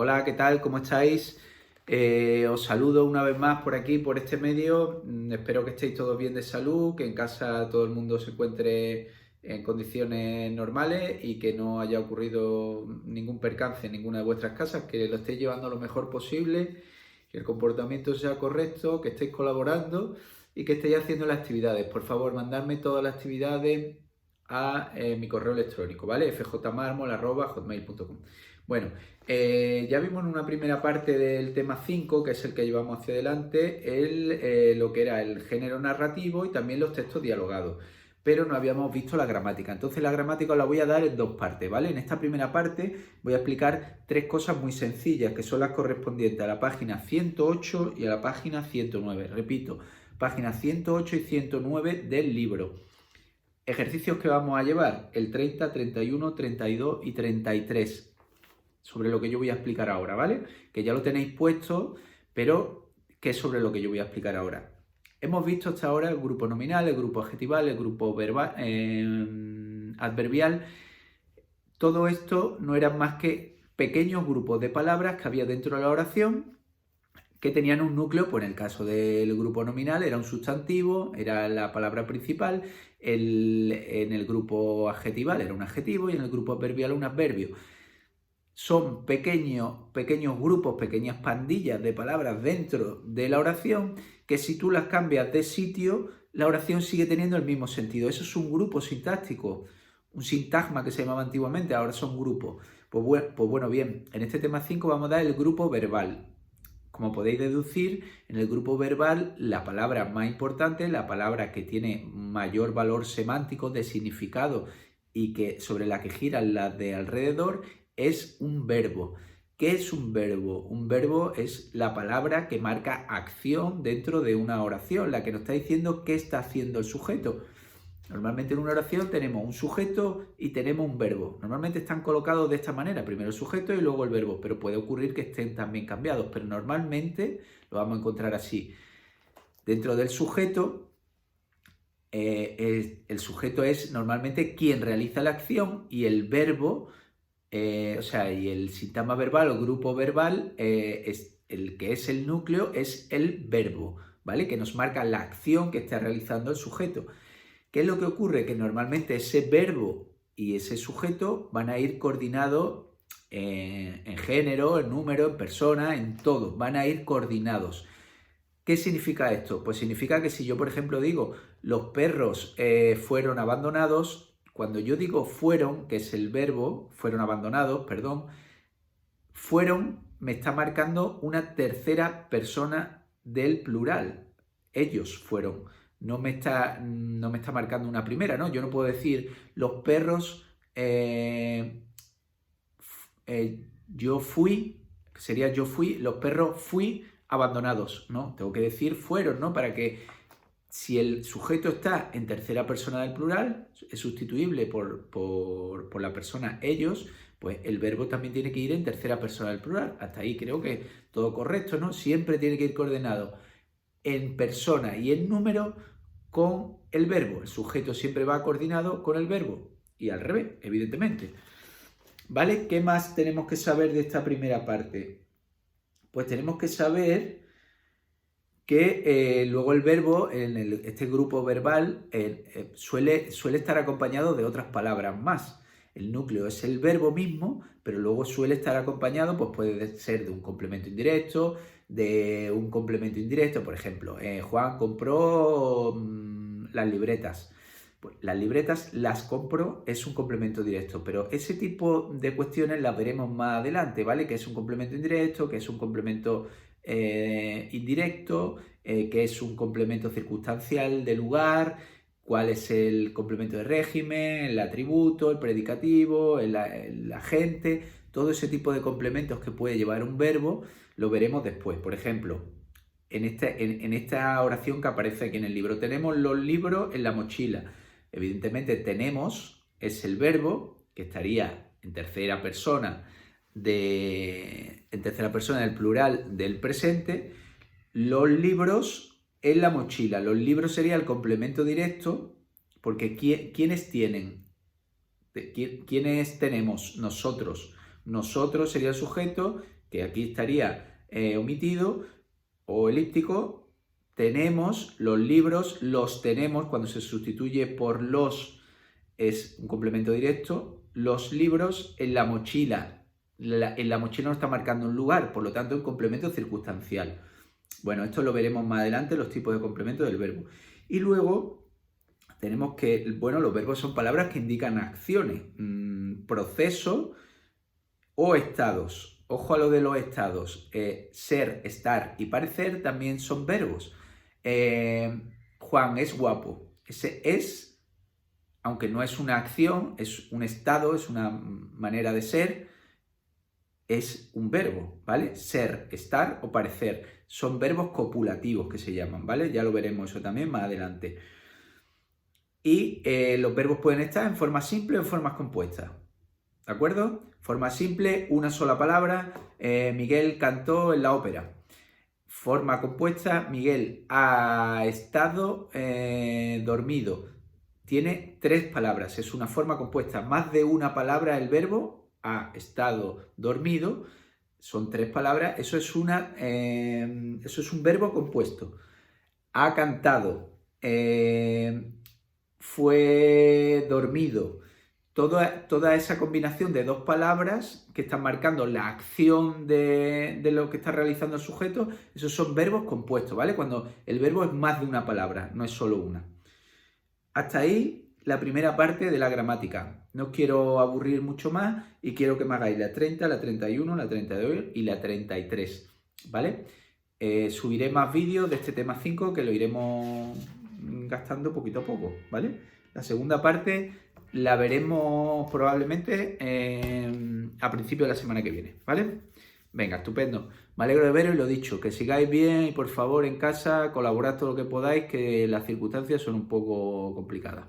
Hola, ¿qué tal? ¿Cómo estáis? Os saludo una vez más por aquí, por este medio. Espero que estéis todos bien de salud, que en casa todo el mundo se encuentre en condiciones normales y que no haya ocurrido ningún percance en ninguna de vuestras casas, que lo estéis llevando lo mejor posible, que el comportamiento sea correcto, que estéis colaborando y que estéis haciendo las actividades. Por favor, mandadme todas las actividades a mi correo electrónico, ¿vale? fjmarmol@hotmail.com. Bueno, ya vimos en una primera parte del tema 5, que es el que llevamos hacia adelante, lo que era el género narrativo y también los textos dialogados, pero no habíamos visto la gramática. Entonces la gramática os la voy a dar en dos partes, ¿vale? En esta primera parte voy a explicar tres cosas muy sencillas, que son las correspondientes a la página 108 y a la página 109. Repito, página 108 y 109 del libro. Ejercicios que vamos a llevar, el 30, 31, 32 y 33. Sobre lo que yo voy a explicar ahora, ¿vale? Que ya lo tenéis puesto, pero ¿qué es sobre lo que yo voy a explicar ahora? Hemos visto hasta ahora el grupo nominal, el grupo adjetival, el grupo verbal, adverbial. Todo esto no eran más que pequeños grupos de palabras que había dentro de la oración que tenían un núcleo, pues en el caso del grupo nominal era un sustantivo, era la palabra principal, en el grupo adjetival era un adjetivo y en el grupo adverbial un adverbio. Son pequeños grupos, pequeñas pandillas de palabras dentro de la oración que si tú las cambias de sitio, la oración sigue teniendo el mismo sentido. Eso es un grupo sintáctico, un sintagma que se llamaba antiguamente, ahora son grupos. Pues bueno, bien, en este tema 5 vamos a dar el grupo verbal. Como podéis deducir, en el grupo verbal la palabra más importante, la palabra que tiene mayor valor semántico de significado y que sobre la que giran las de alrededor es un verbo. ¿Qué es un verbo? Un verbo es la palabra que marca acción dentro de una oración, la que nos está diciendo qué está haciendo el sujeto. Normalmente en una oración tenemos un sujeto y tenemos un verbo. Normalmente están colocados de esta manera, primero el sujeto y luego el verbo, pero puede ocurrir que estén también cambiados, pero normalmente lo vamos a encontrar así. Dentro del sujeto, el sujeto es normalmente quien realiza la acción y el verbo, y el sintagma verbal o grupo verbal, es el que es el núcleo, es el verbo, ¿vale? Que nos marca la acción que está realizando el sujeto. ¿Qué es lo que ocurre? Que normalmente ese verbo y ese sujeto van a ir coordinados en género, en número, en persona, en todo. Van a ir coordinados. ¿Qué significa esto? Pues significa que si yo, por ejemplo, digo los perros fueron abandonados, cuando yo digo fueron, que es el verbo, fueron abandonados, perdón, fueron me está marcando una tercera persona del plural. Ellos fueron. No me está marcando una primera, ¿no? Yo no puedo decir los perros, yo fui, sería yo fui, los perros fui abandonados, ¿no? Tengo que decir fueron, ¿no? Para que si el sujeto está en tercera persona del plural, es sustituible por la persona ellos, pues el verbo también tiene que ir en tercera persona del plural. Hasta ahí creo que todo correcto, ¿no? Siempre tiene que ir coordenado en persona y en número con el verbo. El sujeto siempre va coordinado con el verbo y al revés, evidentemente. ¿Vale? ¿Qué más tenemos que saber de esta primera parte? Pues tenemos que saber que luego el verbo en este grupo verbal suele estar acompañado de otras palabras más. El núcleo es el verbo mismo, pero luego suele estar acompañado, pues puede ser de un complemento indirecto, por ejemplo, Juan compró las libretas. Pues las libretas las compro es un complemento directo, pero ese tipo de cuestiones las veremos más adelante, ¿vale? Que es un complemento indirecto, que es un complemento indirecto, que es un complemento circunstancial de lugar, cuál es el complemento de régimen, el atributo, el predicativo, el agente, todo ese tipo de complementos que puede llevar un verbo, lo veremos después. Por ejemplo, en esta oración que aparece aquí en el libro, tenemos los libros en la mochila. Evidentemente tenemos es el verbo, que estaría en tercera persona del plural del presente. Los libros en la mochila. Los libros sería el complemento directo, porque ¿quiénes tienen? ¿Quiénes tenemos? Nosotros. Nosotros sería el sujeto que aquí estaría omitido, o elíptico. Tenemos los libros, los tenemos, cuando se sustituye por los es un complemento directo. Los libros en la mochila. En la mochila no está marcando un lugar, por lo tanto es un complemento circunstancial. Bueno, esto lo veremos más adelante, los tipos de complemento del verbo. Y luego tenemos que, bueno, los verbos son palabras que indican acciones, procesos o estados. Ojo a lo de los estados. Ser, estar y parecer también son verbos. Juan es guapo. Ese es, aunque no es una acción, es un estado, es una manera de ser, es un verbo, ¿vale? Ser, estar o parecer. Son verbos copulativos que se llaman, ¿vale? Ya lo veremos eso también más adelante. Y los verbos pueden estar en forma simple o en formas compuestas. ¿De acuerdo? Forma simple, una sola palabra. Miguel cantó en la ópera. Forma compuesta, Miguel ha estado dormido. Tiene 3 palabras, es una forma compuesta. Más de una palabra el verbo, ha estado dormido, son 3 palabras. Eso es un verbo compuesto. Ha cantado, fue dormido. Toda esa combinación de 2 palabras que están marcando la acción de lo que está realizando el sujeto, esos son verbos compuestos, ¿vale? Cuando el verbo es más de una palabra, no es solo una. Hasta ahí la primera parte de la gramática. No os quiero aburrir mucho más y quiero que me hagáis la 30, la 31, la 32 y la 33, ¿vale? Subiré más vídeos de este tema 5 que lo iremos gastando poquito a poco, ¿vale? La segunda parte la veremos probablemente a principio de la semana que viene, ¿vale? Venga, estupendo. Me alegro de veros y lo dicho, que sigáis bien y por favor en casa colaborad todo lo que podáis, que las circunstancias son un poco complicadas.